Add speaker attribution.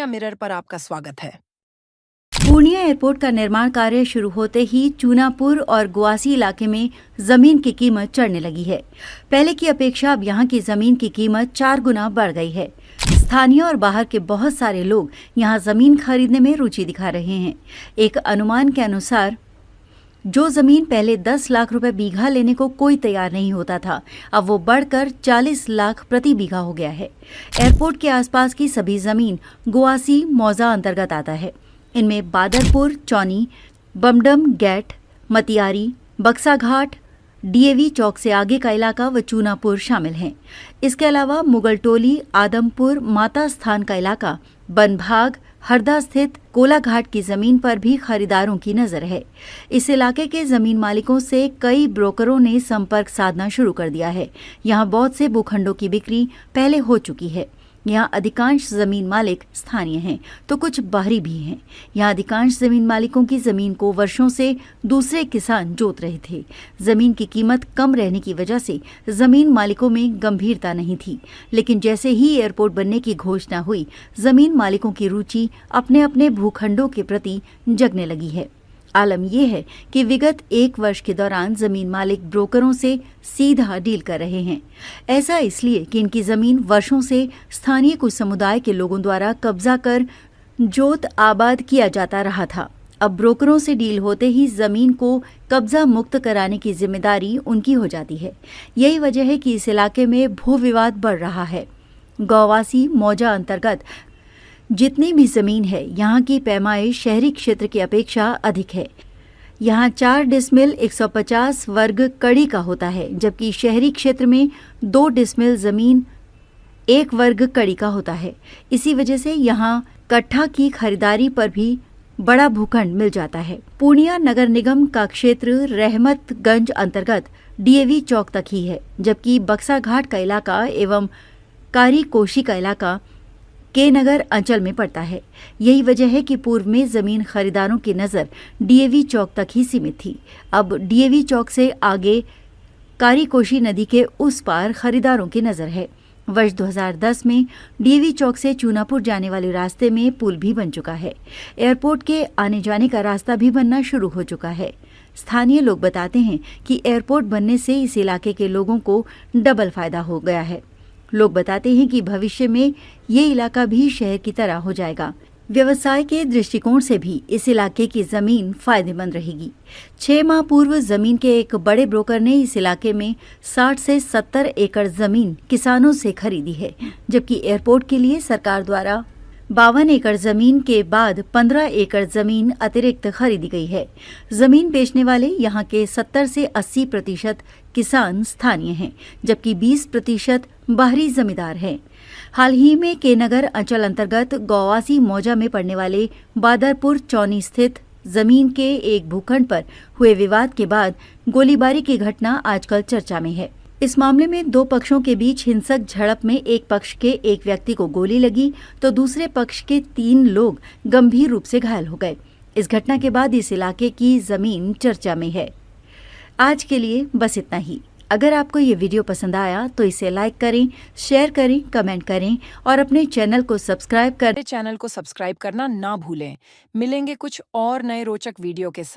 Speaker 1: Purnia mirror पर आपका स्वागत है।
Speaker 2: पूर्णिया एयरपोर्ट का निर्माण कार्य शुरू होते ही चूनापुर और गुआसी इलाके में जमीन की कीमत चढ़ने लगी है। पहले की अपेक्षा अब यहां की जमीन की कीमत 4 गुना बढ़ गई है। स्थानीय और बाहर के बहुत सारे लोग यहां जमीन खरीदने में रुचि दिखा रहे हैं। एक अनुमान के अनुसार जो जमीन पहले 10 लाख रुपए बीघा लेने को कोई तैयार नहीं होता था, अब वो बढ़कर 40 लाख प्रति बीघा हो गया है। एयरपोर्ट के आसपास की सभी जमीन गुआसी मौजा अंतर्गत आता है। इनमें बादरपुर, चौनी, बमडम गेट, मतियारी, बक्सा घाट, डीएवी चौक से आगे का इलाका व चूनापुर शामिल हैं। इसके अलावा मुगलटोली, आदमपुर, माता स्थान का इलाका, बनभाग, हरदा स्थित कोलाघाट की जमीन पर भी खरीदारों की नजर है। इस इलाके के जमीन मालिकों से कई ब्रोकरों ने संपर्क साधना शुरू कर दिया है। यहाँ बहुत से भूखंडों की बिक्री पहले हो चुकी है। यहाँ अधिकांश जमीन मालिक स्थानीय हैं तो कुछ बाहरी भी हैं। यहाँ अधिकांश जमीन मालिकों की जमीन को वर्षों से दूसरे किसान जोत रहे थे। जमीन की कीमत कम रहने की वजह से जमीन मालिकों में गंभीरता नहीं थी, लेकिन जैसे ही एयरपोर्ट बनने की घोषणा हुई, जमीन मालिकों की रुचि अपने अपने भूखंडों के प्रति जगने लगी है। आलम यह है कि विगत 1 वर्ष के दौरान जमीन मालिक ब्रोकरों से सीधा डील कर रहे हैं। ऐसा इसलिए कि इनकी जमीन वर्षों से स्थानीय कुछ समुदाय के लोगों द्वारा कब्जा कर जोत आबाद किया जाता रहा था। अब ब्रोकरों से डील होते ही जमीन को कब्जा मुक्त कराने की जिम्मेदारी उनकी हो जाती है। यही वजह है कि इस इलाके में भू विवाद बढ़ रहा है। गौवासी मौजा अंतर्गत जितनी भी जमीन है, यहाँ की पैमाइश शहरी क्षेत्र की अपेक्षा अधिक है। यहाँ 4 डिसमिल 150 वर्ग कड़ी का होता है, जबकि शहरी क्षेत्र में 2 डिसमिल जमीन 1 वर्ग कड़ी का होता है। इसी वजह से यहाँ कट्ठा की खरीदारी पर भी बड़ा भूखंड मिल जाता है। पूर्णिया नगर निगम का क्षेत्र रहमतगंज अंतर्गत डीएवी चौक तक ही है, जबकि बक्सा घाट का इलाका एवं कारी कोशी का इलाका के नगर अंचल में पड़ता है। यही वजह है कि पूर्व में जमीन खरीदारों की नजर डीएवी चौक तक ही सीमित थी। अब डीएवी चौक से आगे कारीकोशी नदी के उस पार खरीदारों की नजर है। वर्ष 2010 में डीएवी चौक से चूनापुर जाने वाले रास्ते में पुल भी बन चुका है। एयरपोर्ट के आने जाने का रास्ता भी बनना शुरू हो चुका है। स्थानीय लोग बताते हैं कि एयरपोर्ट बनने से इस इलाके के लोगों को डबल फायदा हो गया है। लोग बताते हैं कि भविष्य में ये इलाका भी शहर की तरह हो जाएगा। व्यवसाय के दृष्टिकोण से भी इस इलाके की जमीन फायदेमंद रहेगी। 6 माह पूर्व जमीन के एक बड़े ब्रोकर ने इस इलाके में 60 से 70 एकड़ जमीन किसानों से खरीदी है, जबकि एयरपोर्ट के लिए सरकार द्वारा 52 एकड़ जमीन के बाद 15 एकड़ जमीन अतिरिक्त खरीदी गई है। जमीन बेचने वाले यहाँ के 70 से 80% किसान स्थानीय हैं, जबकि 20% बाहरी जमींदार हैं। हाल ही में के नगर अंचल अंतर्गत गौवासी मौजा में पड़ने वाले बादरपुर चौनी स्थित जमीन के एक भूखंड पर हुए विवाद के बाद गोलीबारी की घटना आजकल चर्चा में है। इस मामले में 2 पक्षों के बीच हिंसक झड़प में एक पक्ष के एक व्यक्ति को गोली लगी तो दूसरे पक्ष के 3 लोग गंभीर रूप से घायल हो गए। इस घटना के बाद इस इलाके की जमीन चर्चा में है। आज के लिए बस इतना ही। अगर आपको ये वीडियो पसंद आया तो इसे लाइक करें, शेयर करें, कमेंट करें और अपने चैनल को सब्सक्राइब
Speaker 1: चैनल को सब्सक्राइब करना ना भूलें। मिलेंगे कुछ और नए रोचक वीडियो के साथ।